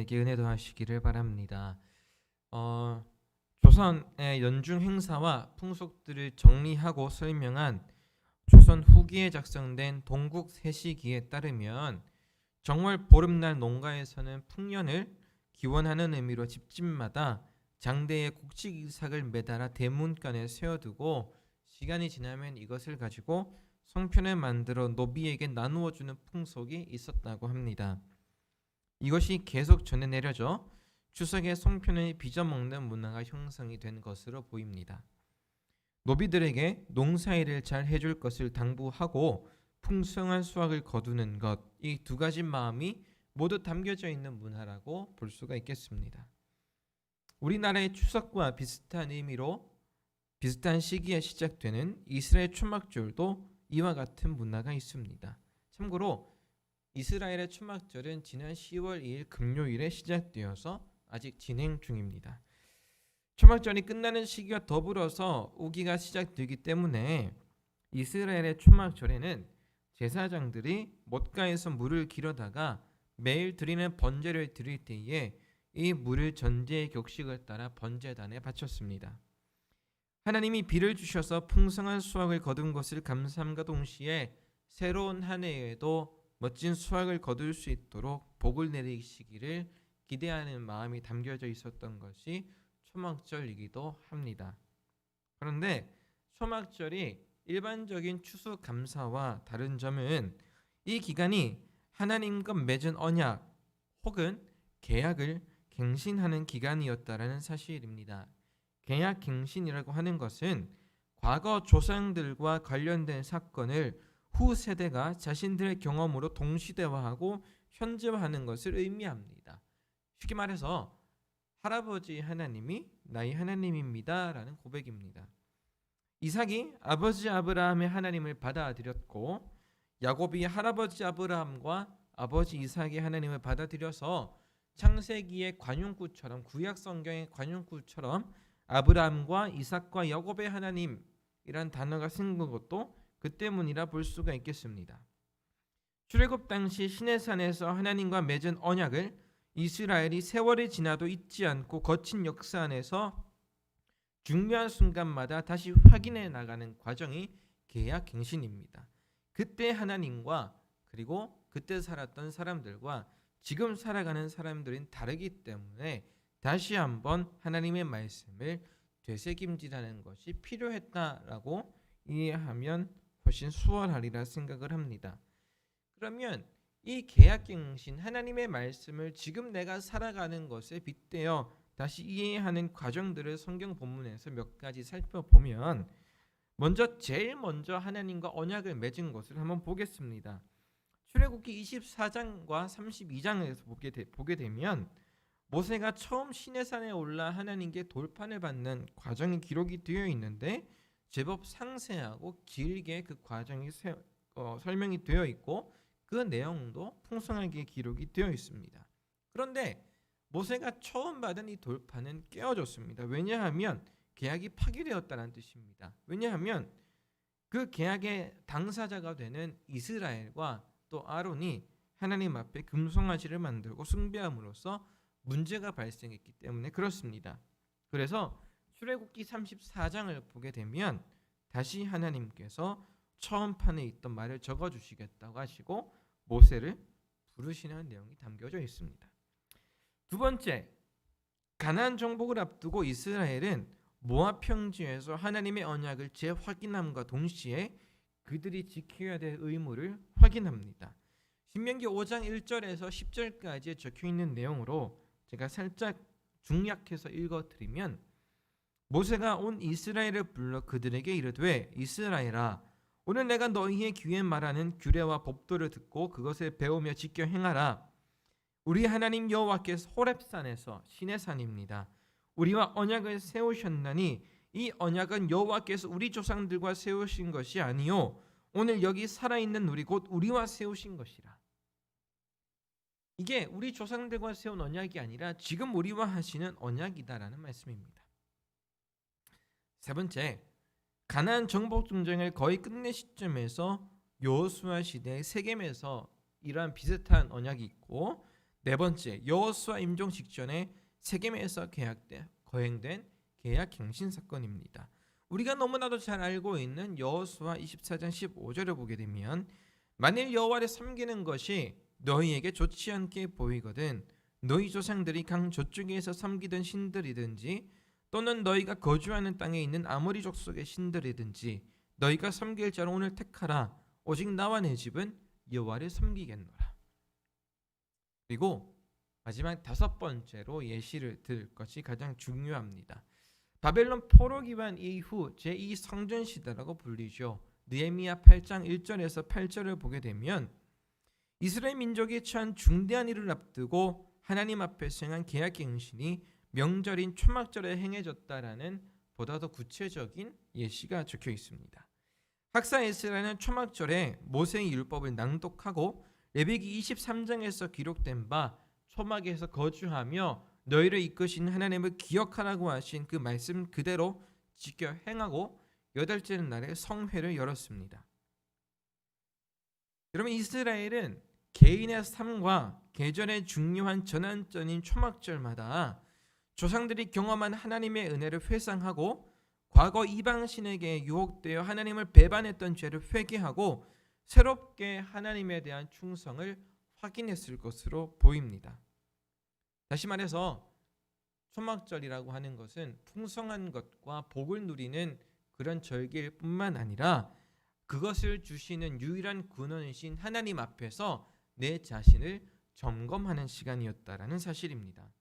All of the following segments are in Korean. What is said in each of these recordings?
에게 은혜도 하시기를 바랍니다. 조선의 연중 행사와 풍속들을 정리하고 설명한 조선 후기에 작성된 동국 세시기에 따르면 정월 보름날 농가에서는 풍년을 기원하는 의미로 집집마다 장대의 곡식이삭을 매달아 대문간에 세워두고 시간이 지나면 이것을 가지고 송편을 만들어 노비에게 나누어 주는 풍속이 있었다고 합니다. 이것이 계속 전해 내려져 추석에 송편을 빚어 먹는 문화가 형성이 된 것으로 보입니다. 노비들에게 농사일을 잘 해줄 것을 당부하고 풍성한 수확을 거두는 것, 이 두 가지 마음이 모두 담겨져 있는 문화라고 볼 수가 있겠습니다. 우리나라의 추석과 비슷한 의미로 비슷한 시기에 시작되는 이스라엘 초막절도 이와 같은 문화가 있습니다. 참고로 이스라엘의 초막절은 지난 10월 2일 금요일에 시작되어서 아직 진행 중입니다. 초막절이 끝나는 시기와 더불어서 우기가 시작되기 때문에 이스라엘의 초막절에는 제사장들이 못가에서 물을 길어다가 매일 드리는 번제를 드릴 때에 이 물을 전제의 격식을 따라 번제단에 바쳤습니다. 하나님이 비를 주셔서 풍성한 수확을 거둔 것을 감사함과 동시에 새로운 한 해에도 멋진 수확을 거둘 수 있도록 복을 내리시기를 기대하는 마음이 담겨져 있었던 것이 초막절이기도 합니다. 그런데 초막절이 일반적인 추수감사와 다른 점은 이 기간이 하나님과 맺은 언약 혹은 계약을 갱신하는 기간이었다라는 사실입니다. 계약 갱신이라고 하는 것은 과거 조상들과 관련된 사건을 후 세대가 자신들의 경험으로 동시대화하고 현재화하는 것을 의미합니다. 쉽게 말해서 할아버지 하나님이 나의 하나님입니다 라는 고백입니다. 이삭이 아버지 아브라함의 하나님을 받아들였고 야곱이 할아버지 아브라함과 아버지 이삭의 하나님을 받아들여서 창세기의 관용구처럼 구약 성경의 관용구처럼 아브라함과 이삭과 야곱의 하나님이란 단어가 생긴 것도 그 때문이라 볼 수가 있겠습니다. 출애굽 당시 시내산에서 하나님과 맺은 언약을 이스라엘이 세월이 지나도 잊지 않고 거친 역사 안에서 중요한 순간마다 다시 확인해 나가는 과정이 계약 갱신입니다. 그때 하나님과 그리고 그때 살았던 사람들과 지금 살아가는 사람들은 다르기 때문에 다시 한번 하나님의 말씀을 되새김질하는 것이 필요했다라고 이해하면 훨씬 수월하리라 생각을 합니다. 그러면 이 계약갱신 하나님의 말씀을 지금 내가 살아가는 것에 빗대어 다시 이해하는 과정들을 성경 본문에서 몇 가지 살펴보면 제일 먼저 하나님과 언약을 맺은 것을 한번 보겠습니다. 출애굽기 24장과 32장에서 보게 되면 모세가 처음 시내산에 올라 하나님께 돌판을 받는 과정이 기록이 되어 있는데 제법 상세하고 길게 그 과정이 설명이 되어 있고 그 내용도 풍성하게 기록이 되어 있습니다. 그런데 모세가 처음 받은 이 돌판은 깨어졌습니다. 왜냐하면 계약이 파기되었다는 뜻입니다. 왜냐하면 그 계약의 당사자가 되는 이스라엘과 또 아론이 하나님 앞에 금송아지를 만들고 숭배함으로써 문제가 발생했기 때문에 그렇습니다. 그래서 출애굽기 34장을 보게 되면 다시 하나님께서 처음 판에 있던 말을 적어주시겠다고 하시고 모세를 부르시는 내용이 담겨져 있습니다. 두 번째, 가나안 정복을 앞두고 이스라엘은 모압 평지에서 하나님의 언약을 재확인함과 동시에 그들이 지켜야 될 의무를 확인합니다. 신명기 5장 1절에서 10절까지 적혀있는 내용으로 제가 살짝 중약해서 읽어드리면 모세가 온 이스라엘을 불러 그들에게 이르되 이스라엘아 오늘 내가 너희의 귀에 말하는 규례와 법도를 듣고 그것을 배우며 지켜 행하라. 우리 하나님 여호와께서 호렙산에서 시내산입니다. 우리와 언약을 세우셨나니 이 언약은 여호와께서 우리 조상들과 세우신 것이 아니요 오늘 여기 살아있는 우리 곧 우리와 세우신 것이라. 이게 우리 조상들과 세운 언약이 아니라 지금 우리와 하시는 언약이다라는 말씀입니다. 세 번째, 가나안 정복 전쟁을 거의 끝낸 시점에서 여호수아 시대의 세겜에서 이러한 비슷한 언약이 있고 네 번째, 여호수아 임종 직전에 세겜에서 거행된 계약 갱신 사건입니다. 우리가 너무나도 잘 알고 있는 여호수아 24장 15절을 보게 되면 만일 여호와를 섬기는 것이 너희에게 좋지 않게 보이거든 너희 조상들이 강 저쪽에서 섬기던 신들이든지 또는 너희가 거주하는 땅에 있는 아모리 족속의 신들이든지 너희가 섬길 자를 오늘 택하라. 오직 나와 내 집은 여호와를 섬기겠노라. 그리고 마지막 다섯 번째로 예시를 들 것이 가장 중요합니다. 바벨론 포로 기반 이후 제2성전 시대라고 불리죠. 느헤미야 8장 1절에서 8절을 보게 되면 이스라엘 민족이 처한 중대한 일을 앞두고 하나님 앞에서 행한 계약갱신이 명절인 초막절에 행해졌다라는 보다 더 구체적인 예시가 적혀 있습니다. 학사 에스라는 초막절에 모세의 율법을 낭독하고 레위기 23장에서 기록된 바 초막에서 거주하며 너희를 이끄신 하나님을 기억하라고 하신 그 말씀 그대로 지켜 행하고 여덟째 날에 성회를 열었습니다. 여러분, 이스라엘은 개인의 삶과 계절의 중요한 전환점인 초막절마다 조상들이 경험한 하나님의 은혜를 회상하고 과거 이방신에게 유혹되어 하나님을 배반했던 죄를 회개하고 새롭게 하나님에 대한 충성을 확인했을 것으로 보입니다. 다시 말해서 초막절이라고 하는 것은 풍성한 것과 복을 누리는 그런 절기일 뿐만 아니라 그것을 주시는 유일한 근원이신 하나님 앞에서 내 자신을 점검하는 시간이었다라는 사실입니다.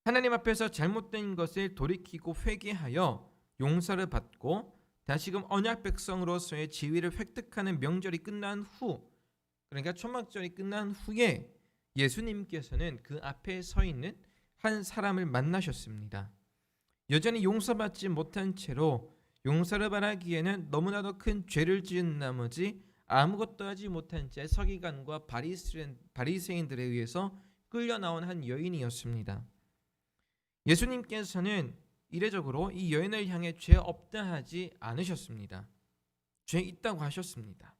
하나님 앞에서 잘못된 것을 돌이키고 회개하여 용서를 받고 다시금 언약 백성으로서의 지위를 획득하는 명절이 끝난 후, 그러니까 초막절이 끝난 후에 예수님께서는 그 앞에 서 있는 한 사람을 만나셨습니다. 여전히 용서받지 못한 채로 용서를 바라기에는 너무나도 큰 죄를 지은 나머지 아무것도 하지 못한 채 서기관과 바리새인들에 의해서 끌려 나온 한 여인이었습니다. 예수님께서는 이례적으로 이 여인을 향해 죄 없다 하지 않으셨습니다. 죄 있다고 하셨습니다.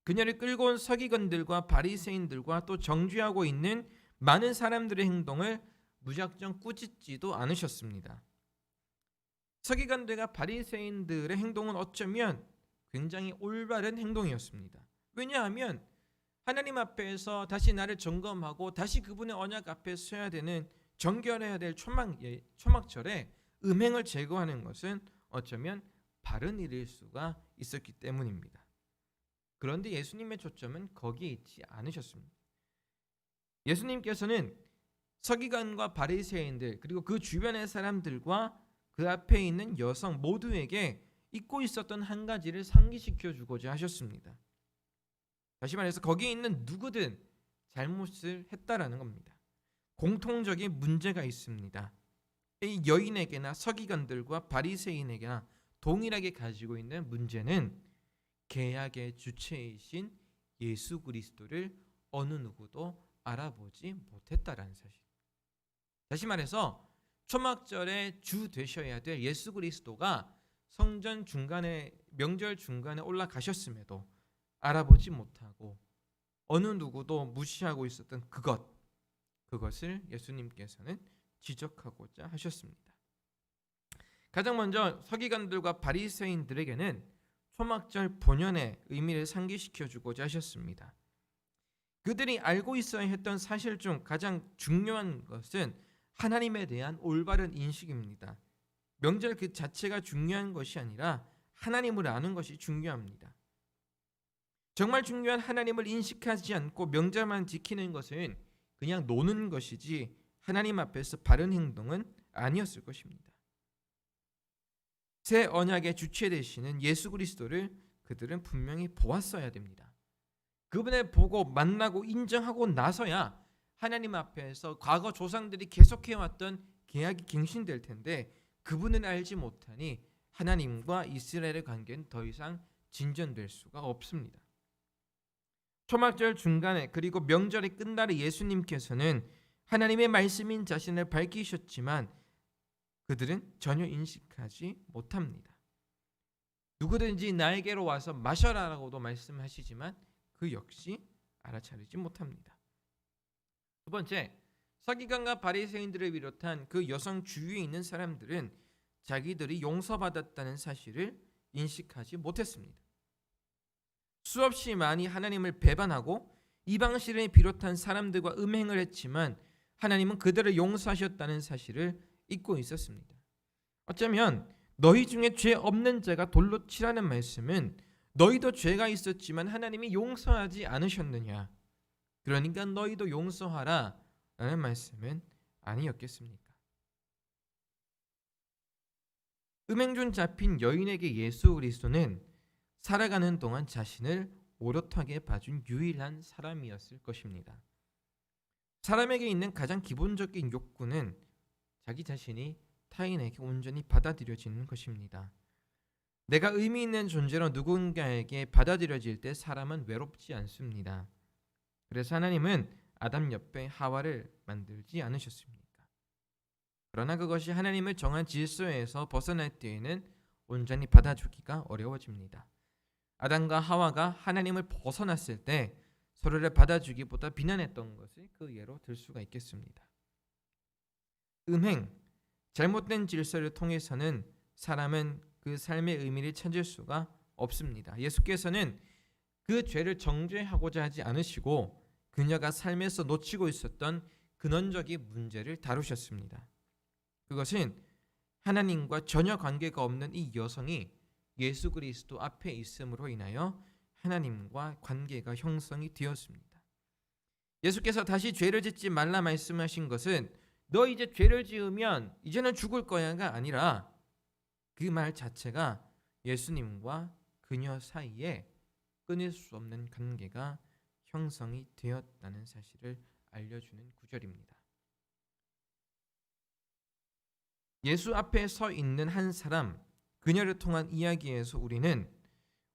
그녀를 끌고 온 서기관들과 바리새인들과 또 정죄하고 있는 많은 사람들의 행동을 무작정 꾸짖지도 않으셨습니다. 서기관들과 바리새인들의 행동은 어쩌면 굉장히 올바른 행동이었습니다. 왜냐하면 하나님 앞에서 다시 나를 점검하고 다시 그분의 언약 앞에 서야 되는 정결해야 될 초막절에 음행을 제거하는 것은 어쩌면 바른 일일 수가 있었기 때문입니다. 그런데 예수님의 초점은 거기에 있지 않으셨습니다. 예수님께서는 서기관과 바리새인들 그리고 그 주변의 사람들과 그 앞에 있는 여성 모두에게 잊고 있었던 한 가지를 상기시켜 주고자 하셨습니다. 다시 말해서 거기에 있는 누구든 잘못을 했다라는 겁니다. 공통적인 문제가 있습니다. 이 여인에게나 서기관들과 바리새인에게나 동일하게 가지고 있는 문제는 계약의 주체이신 예수 그리스도를 어느 누구도 알아보지 못했다라는 사실. 다시 말해서 초막절에 주 되셔야 될 예수 그리스도가 성전 중간에 명절 중간에 올라가셨음에도 알아보지 못하고 어느 누구도 무시하고 있었던 그것을 예수님께서는 지적하고자 하셨습니다. 가장 먼저 서기관들과 바리새인들에게는 초막절 본연의 의미를 상기시켜 주고자 하셨습니다. 그들이 알고 있어야 했던 사실 중 가장 중요한 것은 하나님에 대한 올바른 인식입니다. 명절 그 자체가 중요한 것이 아니라 하나님을 아는 것이 중요합니다. 정말 중요한 하나님을 인식하지 않고 명절만 지키는 것은 그냥 노는 것이지 하나님 앞에서 바른 행동은 아니었을 것입니다. 새 언약의 주체 되시는 예수 그리스도를 그들은 분명히 보았어야 됩니다. 그분을 보고 만나고 인정하고 나서야 하나님 앞에서 과거 조상들이 계속해왔던 계약이 갱신될 텐데 그분을 알지 못하니 하나님과 이스라엘의 관계는 더 이상 진전될 수가 없습니다. 초막절 중간에 그리고 명절의 끝날에 예수님께서는 하나님의 말씀인 자신을 밝히셨지만 그들은 전혀 인식하지 못합니다. 누구든지 나에게로 와서 마셔라라고도 말씀하시지만 그 역시 알아차리지 못합니다. 두 번째, 서기관과 바리새인들을 비롯한 그 여성 주위에 있는 사람들은 자기들이 용서받았다는 사실을 인식하지 못했습니다. 수없이 많이 하나님을 배반하고 이방신을 비롯한 사람들과 음행을 했지만 하나님은 그들을 용서하셨다는 사실을 잊고 있었습니다. 어쩌면 너희 중에 죄 없는 자가 돌로 치라는 말씀은 너희도 죄가 있었지만 하나님이 용서하지 않으셨느냐, 그러니까 너희도 용서하라 라는 말씀은 아니었겠습니까? 음행중 잡힌 여인에게 예수 그리스도는 살아가는 동안 자신을 오롯하게 봐준 유일한 사람이었을 것입니다. 사람에게 있는 가장 기본적인 욕구는 자기 자신이 타인에게 온전히 받아들여지는 것입니다. 내가 의미 있는 존재로 누군가에게 받아들여질 때 사람은 외롭지 않습니다. 그래서 하나님은 아담 옆에 하와를 만들지 않으셨습니까? 그러나 그것이 하나님을 정한 질서에서 벗어날 때에는 온전히 받아주기가 어려워집니다. 아담과 하와가 하나님을 벗어났을 때 서로를 받아주기보다 비난했던 것을 그 예로 들 수가 있겠습니다. 음행, 잘못된 질서를 통해서는 사람은 그 삶의 의미를 찾을 수가 없습니다. 예수께서는 그 죄를 정죄하고자 하지 않으시고 그녀가 삶에서 놓치고 있었던 근원적인 문제를 다루셨습니다. 그것은 하나님과 전혀 관계가 없는 이 여성이 예수 그리스도 앞에 있음으로 인하여 하나님과 관계가 형성이 되었습니다. 예수께서 다시 죄를 짓지 말라 말씀하신 것은 너 이제 죄를 지으면 이제는 죽을 거야가 아니라 그 말 자체가 예수님과 그녀 사이에 끊을 수 없는 관계가 형성이 되었다는 사실을 알려주는 구절입니다. 예수 앞에 서 있는 한 사람, 그녀를 통한 이야기에서 우리는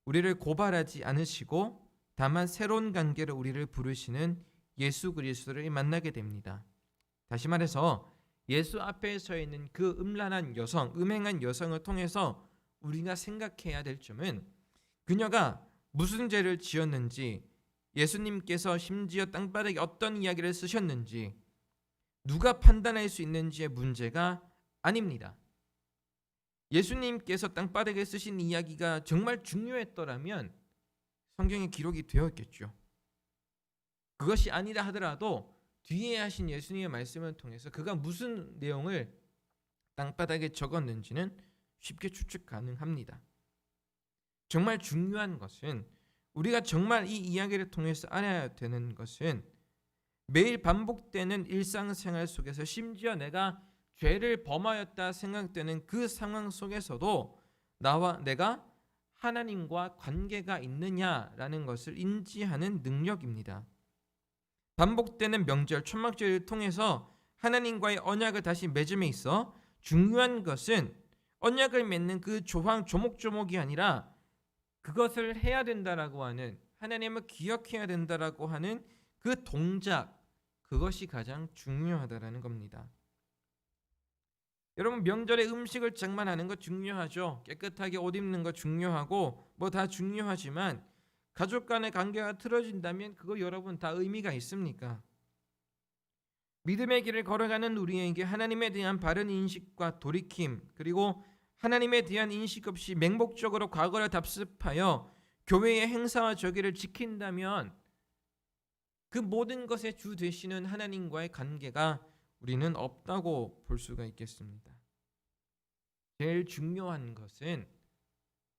우리를 고발하지 않으시고 다만 새로운 관계로 우리를 부르시는 예수 그리스도를 만나게 됩니다. 다시 말해서 예수 앞에 서 있는 그 음란한 여성, 음행한 여성을 통해서 우리가 생각해야 될 점은 그녀가 무슨 죄를 지었는지, 예수님께서 심지어 땅바닥에 어떤 이야기를 쓰셨는지 누가 판단할 수 있는지의 문제가 아닙니다. 예수님께서 땅바닥에 쓰신 이야기가 정말 중요했더라면 성경에 기록이 되어 있겠죠. 그것이 아니라 하더라도 뒤에 하신 예수님의 말씀을 통해서 그가 무슨 내용을 땅바닥에 적었는지는 쉽게 추측 가능합니다. 정말 중요한 것은 우리가 정말 이 이야기를 통해서 알아야 되는 것은 매일 반복되는 일상생활 속에서 심지어 내가 죄를 범하였다 생각되는 그 상황 속에서도 나와 내가 하나님과 관계가 있느냐라는 것을 인지하는 능력입니다. 반복되는 명절, 초막절을 통해서 하나님과의 언약을 다시 맺음에 있어 중요한 것은 언약을 맺는 그 조목조목이 아니라 그것을 해야 된다라고 하는, 하나님을 기억해야 된다라고 하는 그 동작, 그것이 가장 중요하다라는 겁니다. 여러분, 명절에 음식을 장만하는 거 중요하죠. 깨끗하게 옷 입는 거 중요하고 뭐 다 중요하지만 가족 간의 관계가 틀어진다면 그거 여러분 다 의미가 있습니까? 믿음의 길을 걸어가는 우리에게 하나님에 대한 바른 인식과 돌이킴, 그리고 하나님에 대한 인식 없이 맹목적으로 과거를 답습하여 교회의 행사와 절기를 지킨다면 그 모든 것의 주 되시는 하나님과의 관계가 우리는 없다고 볼 수가 있겠습니다. 제일 중요한 것은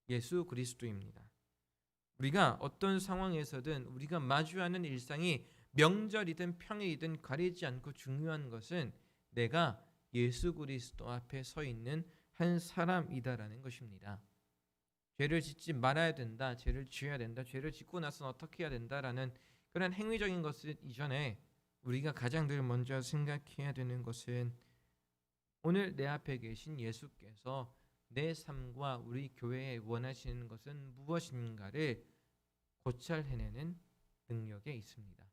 예수 그리스도입니다. 우리가 어떤 상황에서든 우리가 마주하는 일상이 명절이든 평일이든 가리지 않고 중요한 것은 내가 예수 그리스도 앞에 서 있는 한 사람이다라는 것입니다. 죄를 짓지 말아야 된다, 죄를 지어야 된다, 죄를 짓고 나서는 어떻게 해야 된다라는 그런 행위적인 것을 이전에 우리가 가장 늘 먼저 생각해야 되는 것은 오늘 내 앞에 계신 예수께서 내 삶과 우리 교회에 원하시는 것은 무엇인가를 고찰해내는 능력에 있습니다.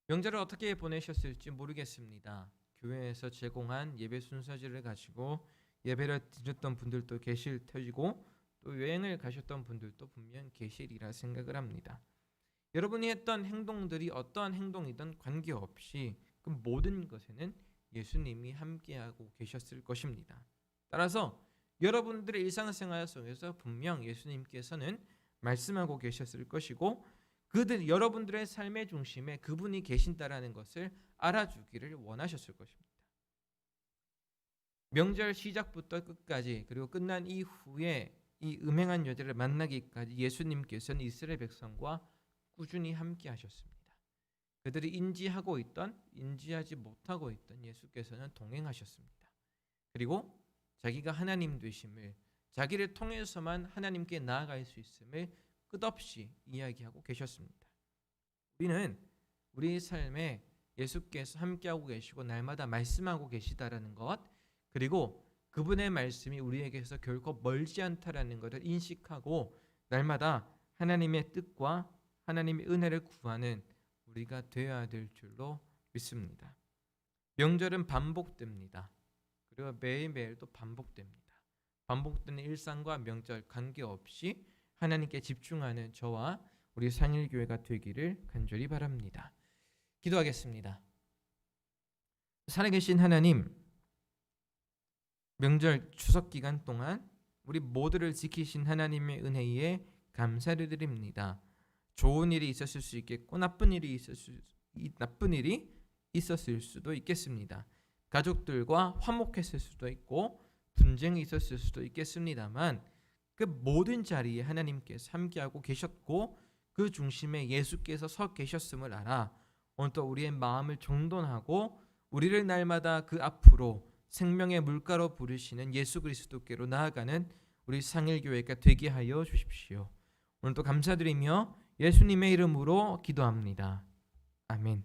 명절을 어떻게 보내셨을지 모르겠습니다. 교회에서 제공한 예배 순서지를 가지고 예배를 드렸던 분들도 계실 터이고 또 여행을 가셨던 분들도 분명 계시리라 생각을 합니다. 여러분이 했던 행동들이 어떠한 행동이든 관계없이 그 모든 것에는 예수님이 함께하고 계셨을 것입니다. 따라서 여러분들의 일상생활 속에서 분명 예수님께서는 말씀하고 계셨을 것이고 여러분들의 삶의 중심에 그분이 계신다라는 것을 알아주기를 원하셨을 것입니다. 명절 시작부터 끝까지 그리고 끝난 이후에 이 음행한 여자를 만나기까지 예수님께서는 이스라엘 백성과 꾸준히 함께 하셨습니다. 그들이 인지하고 있던 인지하지 못하고 있던 예수께서는 동행하셨습니다. 그리고 자기가 하나님 되심을 자기를 통해서만 하나님께 나아갈 수 있음을 끝없이 이야기하고 계셨습니다. 우리는 우리 삶에 예수께서 함께하고 계시고 날마다 말씀하고 계시다라는 것, 그리고 그분의 말씀이 우리에게서 결코 멀지 않다라는 것을 인식하고 날마다 하나님의 뜻과 하나님의 은혜를 구하는 우리가 되어야 될 줄로 믿습니다. 명절은 반복됩니다. 그리고 매일매일 또 반복됩니다. 반복되는 일상과 명절 관계없이 하나님께 집중하는 저와 우리 상일교회가 되기를 간절히 바랍니다. 기도하겠습니다. 살아계신 하나님, 명절 추석 기간 동안 우리 모두를 지키신 하나님의 은혜에 감사를 드립니다. 좋은 일이 있었을 수 있겠고 나쁜 일이 있었을 수도 있겠습니다. 가족들과 화목했을 수도 있고 분쟁이 있었을 수도 있겠습니다만 그 모든 자리에 하나님께서 함께하고 계셨고 그 중심에 예수께서 서 계셨음을 알아 오늘 또 우리의 마음을 정돈하고 우리를 날마다 그 앞으로 생명의 물가로 부르시는 예수 그리스도께로 나아가는 우리 상일교회가 되게 하여 주십시오. 오늘도 감사드리며 예수님의 이름으로 기도합니다. 아멘.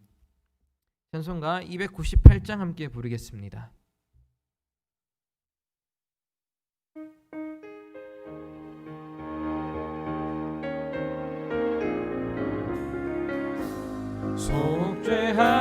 찬송가 298장 함께 부르겠습니다. 속죄하